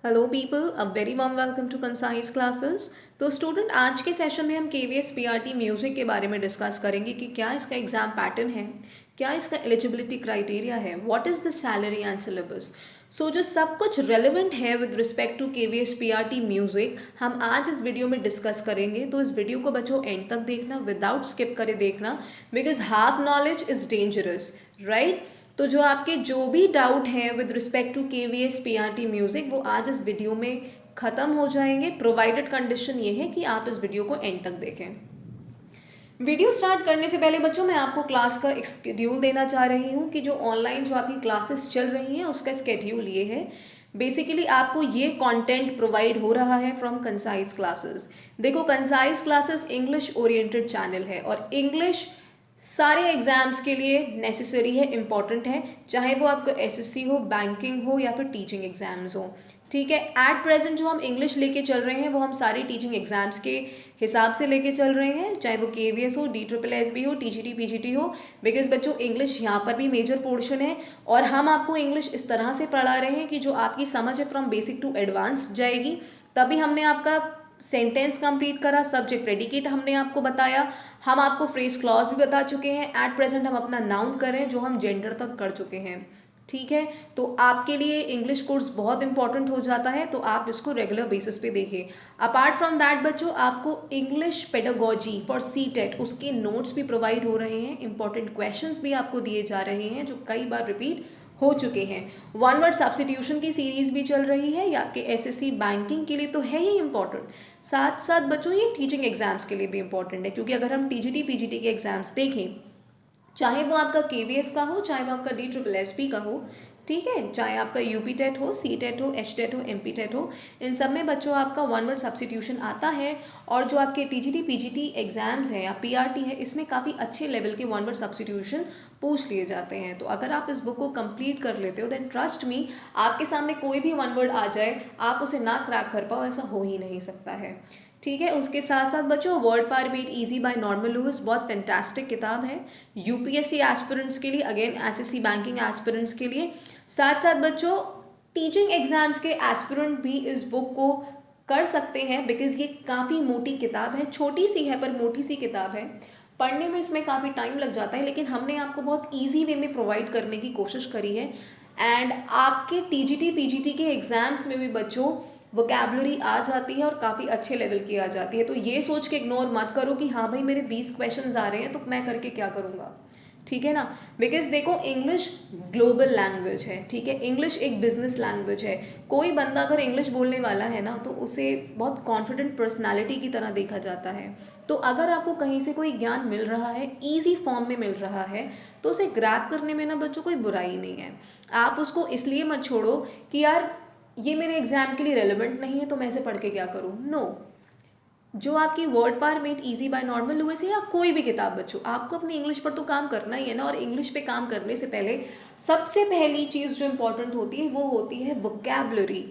Hello people, a very warm welcome to concise classes. तो student, आज के session में हम केवीएस पीआरटी म्यूज़िक के बारे में डिस्कस करेंगे कि क्या इसका एग्ज़ाम पैटर्न है, क्या इसका एलिजिबिलिटी क्राइटेरिया है, what is the salary and syllabus. So जो सब कुछ रेलिवेंट है with respect to KVS PRT music हम आज इस वीडियो में डिस्कस करेंगे। तो इस वीडियो को बच्चों एंड तक देखना, विदाउट स्किप करे देखना, because half knowledge is dangerous, right. तो जो आपके जो भी डाउट हैं with respect to KVS PRT music वो आज इस वीडियो में ख़त्म हो जाएंगे, प्रोवाइडेड कंडीशन ये है कि आप इस वीडियो को एंड तक देखें। वीडियो स्टार्ट करने से पहले बच्चों मैं आपको क्लास का एक स्केड्यूल देना चाह रही हूँ कि जो ऑनलाइन जो आपकी क्लासेस चल रही हैं उसका स्केड्यूल ये है। बेसिकली आपको ये कंटेंट प्रोवाइड हो रहा है फ्रॉम कंसाइज क्लासेस। देखो, concise classes English oriented channel है और इंग्लिश सारे एग्जाम्स के लिए नेसेसरी है, इम्पॉर्टेंट है, चाहे वो आपका एसएससी हो, बैंकिंग हो या फिर टीचिंग एग्जाम्स हो। ठीक है, एट प्रेजेंट जो हम इंग्लिश लेके चल रहे हैं वो हम सारी टीचिंग एग्जाम्स के हिसाब से लेके चल रहे हैं, चाहे वो केवीएस हो, DSSB हो, टीजीटी पीजीटी हो, बिकॉज बच्चों इंग्लिश यहाँ पर भी मेजर पोर्शन है और हम आपको इंग्लिश इस तरह से पढ़ा रहे हैं कि जो आपकी समझ है फ्रॉम बेसिक टू एडवांस जाएगी। तभी हमने आपका सेंटेंस कंप्लीट करा, सब्जेक्ट प्रेडिकेट हमने आपको बताया, हम आपको फ्रेज क्लॉज भी बता चुके हैं, एट प्रेजेंट हम अपना नाउन कर रहे हैं जो हम जेंडर तक कर चुके हैं। ठीक है, तो आपके लिए इंग्लिश कोर्स बहुत इंपॉर्टेंट हो जाता है, तो आप इसको रेगुलर बेसिस पे देखिए। अपार्ट फ्रॉम दैट बच्चों आपको इंग्लिश पेडागोजी फॉर सीटेट उसके नोट्स भी प्रोवाइड हो रहे हैं, इंपॉर्टेंट क्वेश्चंस भी आपको दिए जा रहे हैं जो कई बार रिपीट हो चुके हैं। वन वर्ड सब्स्टिट्यूशन की सीरीज भी चल रही है, ये आपके एसएससी बैंकिंग के लिए तो है ही इंपॉर्टेंट, साथ साथ बच्चों ये टीचिंग एग्जाम्स के लिए भी इंपॉर्टेंट है, क्योंकि अगर हम टीजीटी पीजीटी के एग्जाम्स देखें, चाहे वो आपका केवीएस का हो, चाहे वो आपका DSSB का हो, ठीक है, चाहे आपका यूपी टेट हो, सी टेट हो, एच टेट हो, MP टेट हो, इन सब में बच्चों आपका वन वर्ड सब्स्टिट्यूशन आता है। और जो आपके टीजीटी पीजीटी एग्जाम्स हैं या पीआरटी है, इसमें काफ़ी अच्छे लेवल के वन वर्ड सब्स्टिट्यूशन पूछ लिए जाते हैं। तो अगर आप इस बुक को कंप्लीट कर लेते हो देन ट्रस्ट मी, आपके सामने कोई भी वन वर्ड आ जाए आप उसे ना क्रैक कर पाओ, ऐसा हो ही नहीं सकता है। ठीक है, उसके साथ साथ बच्चों word power made easy by Norman Lewis बहुत फैंटास्टिक किताब है यूपीएससी एस्पिरेंट्स के लिए, अगेन एसएससी बैंकिंग एस्पिरेंट्स के लिए। साथ साथ बच्चों टीचिंग एग्जाम्स के एस्पिरेंट भी इस बुक को कर सकते हैं, बिकॉज ये काफ़ी मोटी किताब है, छोटी सी है पर मोटी सी किताब है, पढ़ने में इसमें काफ़ी टाइम लग जाता है, लेकिन हमने आपको बहुत ईजी वे में प्रोवाइड करने की कोशिश करी है। एंड आपके टीजीटी पीजीटी के एग्जाम्स में भी बच्चों वोकैबुलरी आ जाती है और काफ़ी अच्छे लेवल की आ जाती है। तो ये सोच के इग्नोर मत करो कि हाँ भाई मेरे 20 क्वेश्चंस आ रहे हैं तो मैं करके क्या करूँगा, ठीक है ना। बिकॉज देखो इंग्लिश ग्लोबल लैंग्वेज है, ठीक है, इंग्लिश एक बिजनेस लैंग्वेज है। कोई बंदा अगर इंग्लिश बोलने वाला है ना तो उसे बहुत कॉन्फिडेंट पर्सनालिटी की तरह देखा जाता है। तो अगर आपको कहीं से कोई ज्ञान मिल रहा है, ईजी फॉर्म में मिल रहा है, तो उसे ग्रैब करने में ना बच्चों कोई बुराई नहीं है। आप उसको इसलिए मत छोड़ो कि यार ये मेरे एग्जाम के लिए रेलिवेंट नहीं है तो मैं इसे पढ़ के क्या करूँ। नो, जो आपकी word power made easy by normal Lewis है या कोई भी किताब बच्चों, आपको अपनी इंग्लिश पर तो काम करना ही है ना। और इंग्लिश पे काम करने से पहले सबसे पहली चीज़ जो इंपॉर्टेंट होती है वो होती है वोकैबुलरी,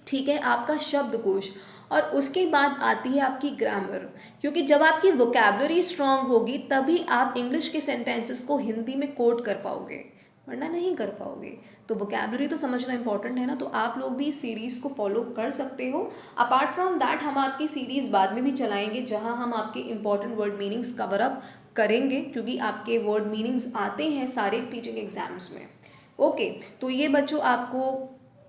ठीक है, आपका शब्दकोश। और उसके बाद आती है आपकी ग्रामर, क्योंकि जब आपकी वोकैबुलरी स्ट्रांग होगी तभी आप इंग्लिश के सेंटेंसेस को हिंदी में कोट कर पाओगे, वरना नहीं कर पाओगे। तो वोकैबुलरी तो समझना इंपॉर्टेंट है ना, तो आप लोग भी इस सीरीज़ को फॉलो कर सकते हो। अपार्ट फ्रॉम दैट हम आपकी सीरीज़ बाद में भी चलाएंगे जहां हम आपके important word meanings cover up करेंगे, क्योंकि आपके वर्ड मीनिंग्स आते हैं सारे टीचिंग एग्जाम्स में। ओके, तो ये बच्चों आपको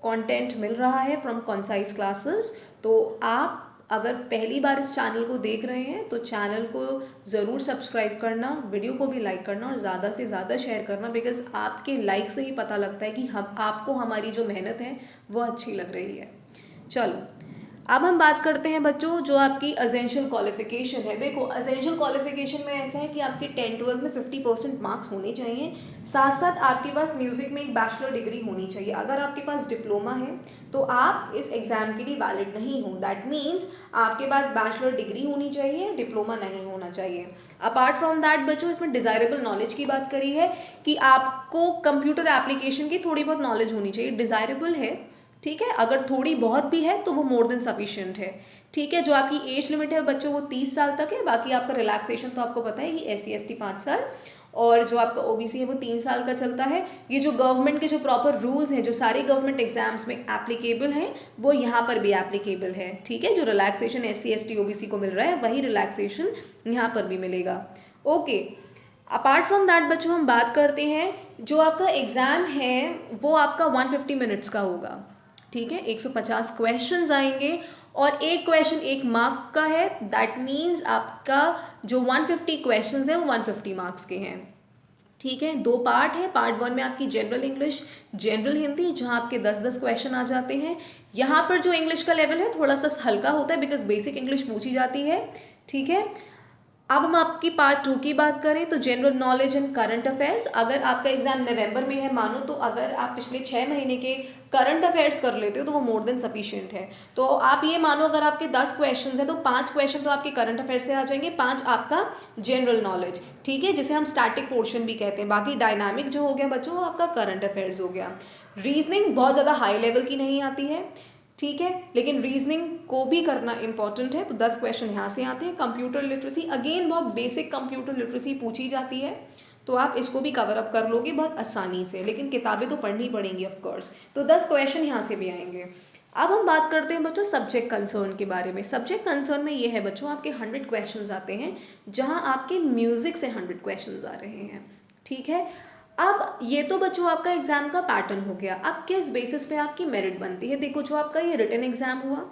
कंटेंट मिल रहा है फ्रॉम कंसाइज क्लासेस। तो आप अगर पहली बार इस चैनल को देख रहे हैं तो चैनल को ज़रूर सब्सक्राइब करना, वीडियो को भी लाइक करना और ज़्यादा से ज़्यादा शेयर करना, बिकॉज आपके लाइक से ही पता लगता है कि हम आपको हमारी जो मेहनत है वो अच्छी लग रही है। चलो अब हम बात करते हैं बच्चों जो आपकी एसेंशियल क्वालिफिकेशन है। देखो एसेंशियल क्वालिफिकेशन में ऐसा है कि आपके 10-12 में 50% मार्क्स होने चाहिए, साथ साथ आपके पास म्यूज़िक में एक बैचलर डिग्री होनी चाहिए। अगर आपके पास डिप्लोमा है तो आप इस एग्ज़ाम के लिए वैलिड नहीं हो, दैट मीन्स आपके पास बैचलर डिग्री होनी चाहिए, डिप्लोमा नहीं होना चाहिए। अपार्ट फ्रॉम दैट बच्चों इसमें डिज़ायरेबल नॉलेज की बात करी है कि आपको कंप्यूटर एप्लीकेशन की थोड़ी बहुत नॉलेज होनी चाहिए, डिज़ायरेबल है, ठीक है। अगर थोड़ी बहुत भी है तो वो मोर देन सफिशिएंट है, ठीक है। जो आपकी एज लिमिट है बच्चों वो 30 साल तक है, बाकी आपका रिलैक्सेशन तो आपको पता है कि SC ST 5 साल। और जो आपका ओबीसी है वो 3 साल का चलता है। ये जो गवर्नमेंट के जो प्रॉपर रूल्स हैं जो सारे गवर्नमेंट एग्जाम्स में एप्लीकेबल हैं वो यहाँ पर भी एप्लीकेबल है, ठीक है। जो रिलैक्सेशन SC ST OBC को मिल रहा है वही रिलैक्सेशन यहाँ पर भी मिलेगा। ओके, अपार्ट फ्रॉम दैट बच्चों हम बात करते हैं जो आपका एग्ज़ाम है वो आपका 150 मिनट्स का होगा, ठीक है। 150 क्वेश्चंस आएंगे और एक क्वेश्चन 1 मार्क का है। दैट मीन्स आपका जो 150 क्वेश्चंस है वो 150 मार्क्स के हैं, ठीक है। 2 पार्ट है। पार्ट 1 में आपकी जनरल इंग्लिश, जनरल हिंदी, जहाँ आपके 10-10 क्वेश्चन आ जाते हैं। यहाँ पर जो इंग्लिश का लेवल है थोड़ा सा हल्का होता है बिकॉज बेसिक इंग्लिश पूछी जाती है, ठीक है। अब हम आपकी पार्ट 2 की बात करें तो general knowledge and current affairs. अगर आपका एग्जाम नवंबर में है मानो, तो अगर आप पिछले 6 महीने के करंट अफेयर्स कर लेते हो तो वो मोर देन सफिशिएंट है। तो आप ये मानो अगर आपके 10 क्वेश्चन है तो 5 क्वेश्चन तो आपके करंट अफेयर से आ जाएंगे, 5 आपका जनरल नॉलेज, ठीक है, जिसे हम स्टैटिक पोर्शन भी कहते हैं। बाकी डायनामिक जो हो गया बच्चों वो आपका करंट अफेयर्स हो गया। रीजनिंग बहुत ज़्यादा हाई लेवल की नहीं आती है, ठीक है, लेकिन रीजनिंग को भी करना इंपॉर्टेंट है। तो 10 क्वेश्चन यहाँ से आते हैं। कंप्यूटर लिटरेसी, अगेन बहुत बेसिक कंप्यूटर लिटरेसी पूछी जाती है, तो आप इसको भी कवर अप कर लोगे बहुत आसानी से, लेकिन किताबें तो पढ़नी पड़ेंगी ऑफ कोर्स। तो 10 क्वेश्चन यहाँ से भी आएंगे। अब हम बात करते हैं बच्चों सब्जेक्ट कंसर्न के बारे में। सब्जेक्ट कंसर्न में ये है बच्चों आपके 100 क्वेश्चन आते हैं, जहाँ आपके म्यूजिक से 100 क्वेश्चन आ रहे हैं, ठीक है। अब ये तो बच्चों आपका एग्जाम का पैटर्न हो गया। अब किस बेसिस पे आपकी मेरिट बनती है? देखो, जो आपका ये रिटन एग्जाम हुआ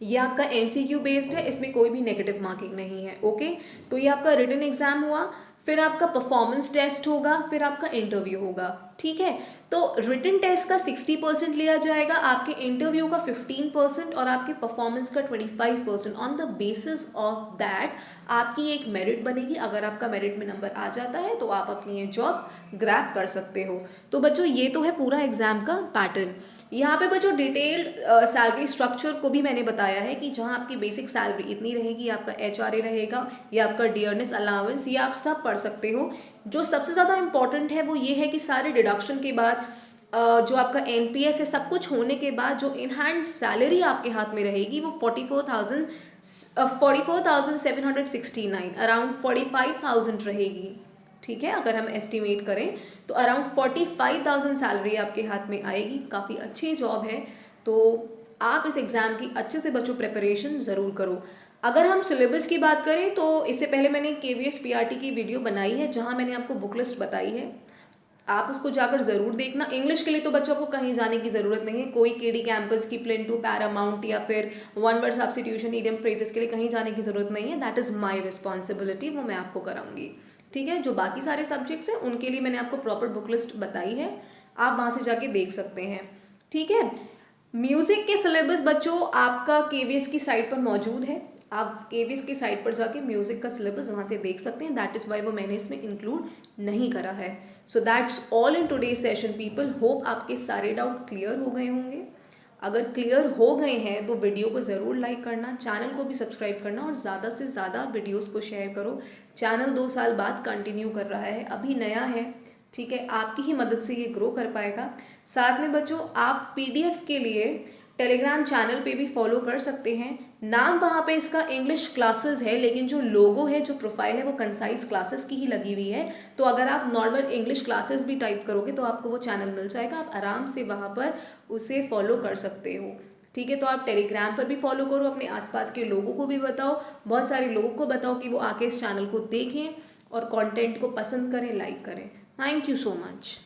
ये आपका MCQ बेस्ड है, इसमें कोई भी नेगेटिव मार्किंग नहीं है, ओके। तो ये आपका रिटन एग्जाम हुआ, फिर आपका परफॉर्मेंस टेस्ट होगा, फिर आपका इंटरव्यू होगा, ठीक है। तो रिटन टेस्ट का 60% लिया जाएगा, आपके इंटरव्यू का 15% और आपके परफॉर्मेंस का 25%। On the basis of that आपकी एक मेरिट बनेगी। अगर आपका मेरिट में नंबर आ जाता है तो आप अपनी ये जॉब ग्रैब कर सकते हो। तो बच्चों ये तो है पूरा एग्जाम का पैटर्न। यहाँ पे बच्चों डिटेल्ड सैलरी स्ट्रक्चर को भी मैंने बताया है कि जहाँ आपकी बेसिक सैलरी इतनी रहेगी, आपका HRA रहेगा या आपका डियरनेस अलाउंस, ये आप सब पढ़ सकते हो। जो सबसे ज़्यादा इंपॉर्टेंट है वो ये है कि सारे डिडक्शन के बाद जो आपका NPS है सब कुछ होने के बाद जो इन हैंड सैलरी आपके हाथ में रहेगी वो 44,769 अराउंड 45,000 रहेगी, ठीक है। अगर हम एस्टिमेट करें तो अराउंड 45,000 सैलरी आपके हाथ में आएगी। काफ़ी अच्छी जॉब है, तो आप इस एग्ज़ाम की अच्छे से बच्चों प्रिपरेशन ज़रूर करो। अगर हम सिलेबस की बात करें तो इससे पहले मैंने KVS PRT की वीडियो बनाई है जहां मैंने आपको बुक लिस्ट बताई है, आप उसको जाकर ज़रूर देखना। इंग्लिश के लिए तो बच्चों को कहीं जाने की ज़रूरत नहीं है, कोई KD कैंपस की प्लेन2 पैरामाउंट या फिर one word substitution idiom phrases के लिए कहीं जाने की ज़रूरत नहीं है। दैट इज़ माई रिस्पॉन्सिबिलिटी, वो मैं आपको कराऊंगी, ठीक है। जो बाकी सारे सब्जेक्ट्स हैं उनके लिए मैंने आपको प्रॉपर बुक लिस्ट बताई है, आप वहाँ से जाके देख सकते हैं, ठीक है। म्यूज़िक के सिलेबस बच्चों आपका KVS की साइट पर मौजूद है, आप KVS की साइट पर जाके म्यूज़िक का सिलेबस वहाँ से देख सकते हैं। दैट इज़ वाई वो मैंने इसमें इंक्लूड नहीं करा है। So that's all in today's session people. Hope आपके सारे डाउट क्लियर हो गए होंगे। अगर क्लियर हो गए हैं तो वीडियो को ज़रूर लाइक करना, चैनल को भी सब्सक्राइब करना और ज़्यादा से ज़्यादा वीडियोस को शेयर करो। चैनल 2 साल बाद कंटिन्यू कर रहा है, अभी नया है, ठीक है। आपकी ही मदद से ये ग्रो कर पाएगा। साथ में बच्चों आप PDF के लिए टेलीग्राम चैनल पे भी फॉलो कर सकते हैं। नाम वहाँ पे इसका इंग्लिश क्लासेस है, लेकिन जो लोगो है, जो प्रोफाइल है वो कंसाइज क्लासेस की ही लगी हुई है। तो अगर आप नॉर्मल इंग्लिश क्लासेस भी टाइप करोगे तो आपको वो चैनल मिल जाएगा, आप आराम से वहाँ पर उसे फॉलो कर सकते हो, ठीक है। तो आप टेलीग्राम पर भी फॉलो करो, अपने आसपास के लोगों को भी बताओ, बहुत सारे लोगों को बताओ कि वो आके इस चैनल को देखें और कंटेंट को पसंद करें, लाइक करें। Thank you so much.